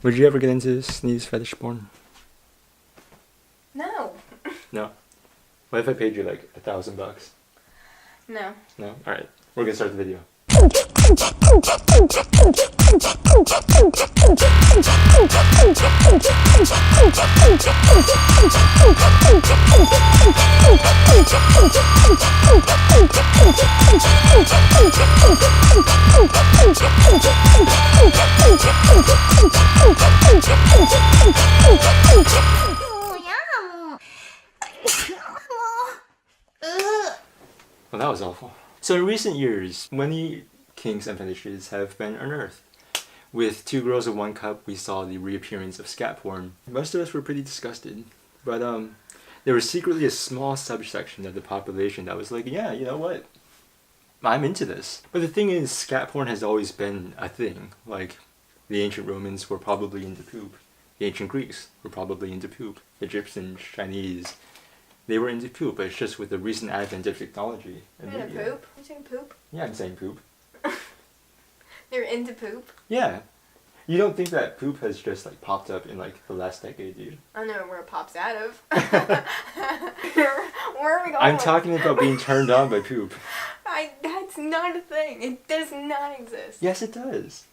Would you ever get into sneeze fetish porn? No. No. What if I paid you like $1,000? No. No? Alright. We're gonna start the video. Well, that was awful. So in recent years, many kinks and fetishes have been unearthed. With Two Girls in One Cup, we saw the reappearance of scat porn. Most of us were pretty disgusted, but there was secretly a small subsection of the population that was like, yeah, you know what? I'm into this. But the thing is, scat porn has always been a thing. Like, the ancient Romans were probably into poop. The ancient Greeks were probably into poop. Egyptians, Chinese, they were into poop, but it's just with the recent advent of technology and You're into media. poop? You're saying poop? Yeah, I'm saying poop. They're into poop? Yeah. You don't think that poop has just like popped up in like the last decade, do you? I don't know where it pops out of. Where are we going? I'm talking about being turned on by poop. That's not a thing. It does not exist. Yes, it does.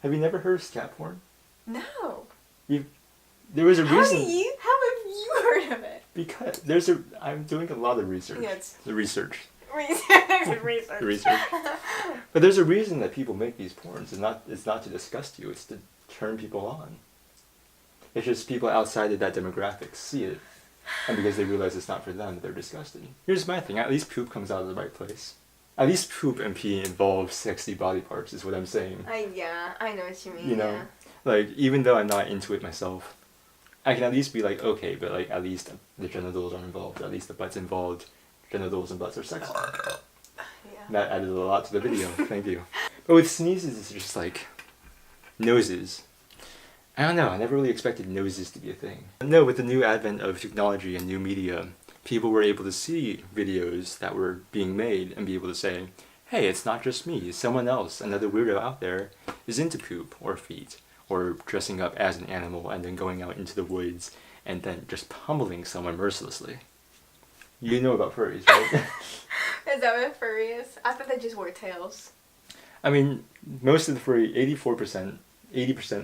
Have you never heard of scat porn? No. There was a reason. How have you heard of it? Because I'm doing a lot of research. Yes. The research. Research. The research. But there's a reason that people make these porns. It's not to disgust you. It's to turn people on. It's just people outside of that demographic see it, and because they realize it's not for them, they're disgusted. Here's my thing. At least poop comes out of the right place. At least poop and pee involve sexy body parts, is what I'm saying. Yeah, I know what you mean. You know, yeah. like even though I'm not into it myself, I can at least be like, okay, but like at least the genitals are involved. At least the butt's involved. Genitals and butts are sexy. Yeah. That added a lot to the video. Thank you. But with sneezes, it's just like noses. I don't know. I never really expected noses to be a thing. No, with the new advent of technology and new media, people were able to see videos that were being made and be able to say, hey, it's not just me. Someone else, another weirdo out there, is into poop or feet or dressing up as an animal and then going out into the woods and then just pummeling someone mercilessly. You know about furries, right? Is that what furry is? I thought they just wore tails. I mean, most of the furry, 80%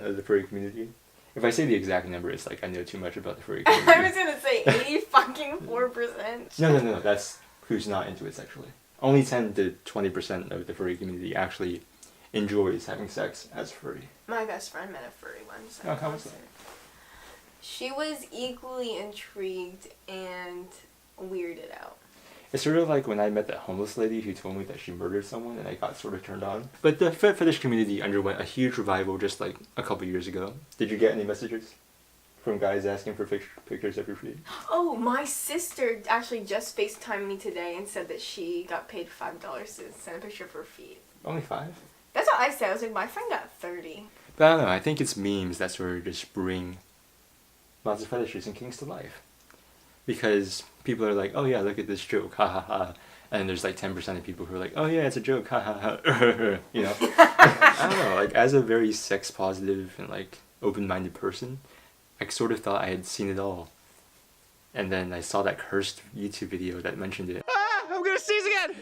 of the furry community. If I say the exact number, it's like I know too much about the furry community. I was gonna say 80% No, that's who's not into it sexually. Only 10 to 20% of the furry community actually enjoys having sex as furry. My best friend met a furry once. Oh, how was that? She was equally intrigued and weirded out. It's sort of like when I met that homeless lady who told me that she murdered someone and I got sort of turned on. But the foot fetish community underwent a huge revival just like a couple years ago. Did you get any messages from guys asking for pictures of your feet? Oh, my sister actually just FaceTimed me today and said that she got paid $5 to send a picture of her feet. Only 5? That's what I said. I was like, my friend got 30. But I don't know, I think it's memes that sort of just bring lots of fetishes and kinks to life. Because people are like, oh yeah, look at this joke, ha ha ha. And there's like 10% of people who are like, oh yeah, it's a joke, ha ha ha. You know? I don't know, like as a very sex positive and like open-minded person, I sort of thought I had seen it all. And then I saw that cursed YouTube video that mentioned it. Ah, I'm gonna sneeze again!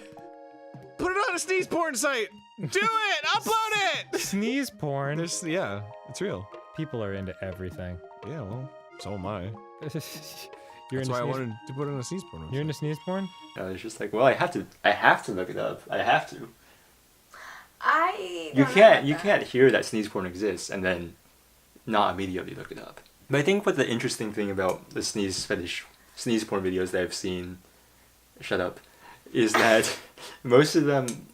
Put it on a sneeze porn site! Do it! Upload it! Sneeze porn? Yeah, it's real. People are into everything. Yeah, well, so am I. You're That's into why I sneeze- wanted to put it on a sneeze porn website. You're into sneeze porn? I was just like, well, I have to look it up. I have to. I You don't know can't about you that. can't hear that sneeze porn exists and then not immediately look it up. But I think what the interesting thing about the sneeze porn videos that I've seen, shut up, is that most of them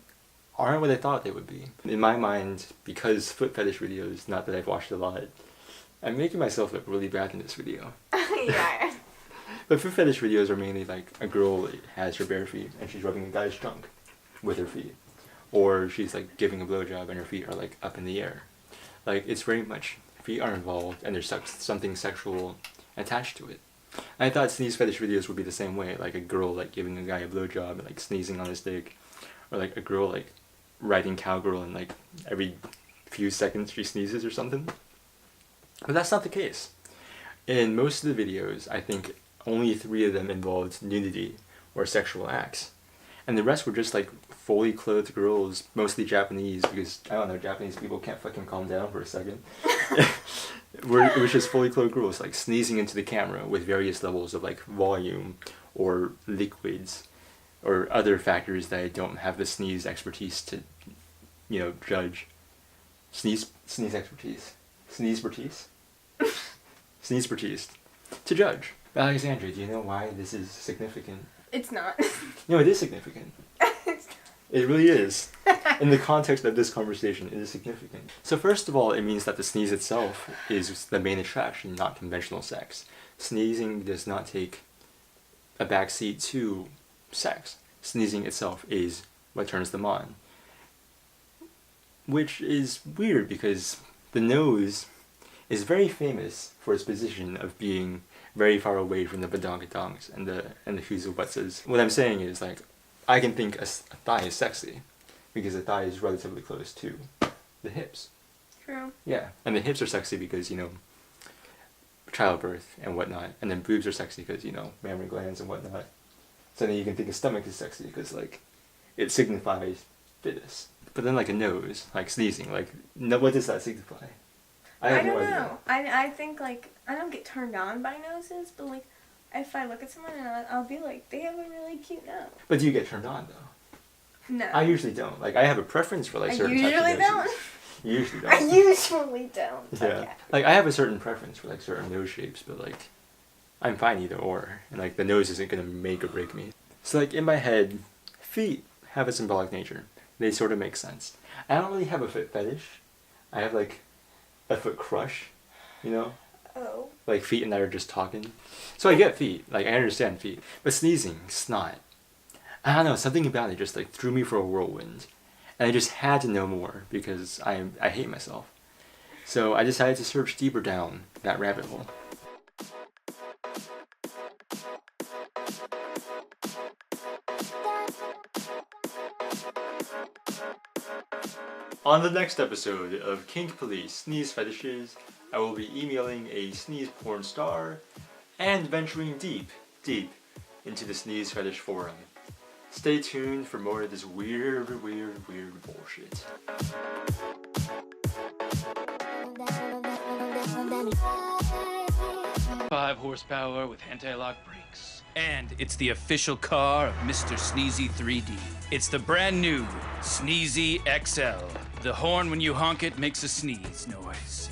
aren't what I thought they would be. In my mind, because foot fetish videos, not that I've watched a lot, I'm making myself look really bad in this video. Yeah. But foot fetish videos are mainly like a girl has her bare feet and she's rubbing a guy's trunk with her feet. Or she's like giving a blowjob and her feet are like up in the air. Like it's very much feet are involved and there's something sexual attached to it. I thought sneeze fetish videos would be the same way, like a girl like giving a guy a blowjob and like sneezing on his dick. Or like a girl like riding cowgirl and like every few seconds she sneezes or something. But that's not the case. In most of the videos, I think only 3 of them involved nudity or sexual acts. And the rest were just like fully clothed girls, mostly Japanese, because I don't know, Japanese people can't fucking calm down for a second. It was just fully clothed girls like sneezing into the camera with various levels of like volume or liquids or other factors that I don't have the sneeze expertise to, you know, judge. Sneeze expertise. Sneeze expertise to judge. But Alexandra, do you know why this is significant? It's not. No, it is significant. It really is. In the context of this conversation, it is significant. So first of all, it means that the sneeze itself is the main attraction, not conventional sex. Sneezing does not take a backseat to sex. Sneezing itself is what turns them on. Which is weird because the nose is very famous for its position of being very far away from the badongadongs and the huzubutzes. What I'm saying is, like, I can think a thigh is sexy because the thigh is relatively close to the hips. True. Yeah, and the hips are sexy because, you know, childbirth and whatnot, and then boobs are sexy because, you know, mammary glands and whatnot. So then you can think a stomach is sexy because, like, it signifies fitness. But then, like, a nose, like sneezing, like, no, what does that signify? I have no idea. I think, like, I don't get turned on by noses, but, like, if I look at someone and I'll be like, they have a really cute nose. But do you get turned on, though? No. I usually don't. Like, I have a preference for, like, certain types of noses. Don't. You usually don't. I usually don't. Yeah. Okay. Like, I have a certain preference for, like, certain nose shapes, but, like, I'm fine either or. And, like, the nose isn't gonna make or break me. So, like, in my head, feet have a symbolic nature. They sort of make sense. I don't really have a foot fetish. I have, like, a foot crush, you know? Oh. Like, feet and I are just talking. So I get feet. Like, I understand feet. But sneezing, snot. I don't know, something about it just, like, threw me for a whirlwind. And I just had to know more because I hate myself. So I decided to search deeper down that rabbit hole. On the next episode of Kink Police Sneeze Fetishes, I will be emailing a sneeze porn star and venturing deep into the sneeze fetish forum. Stay tuned for more of this weird bullshit. 5 horsepower with anti-lock brakes. And it's the official car of Mr. Sneezy 3D. It's the brand new Sneezy XL. The horn when you honk it makes a sneeze noise.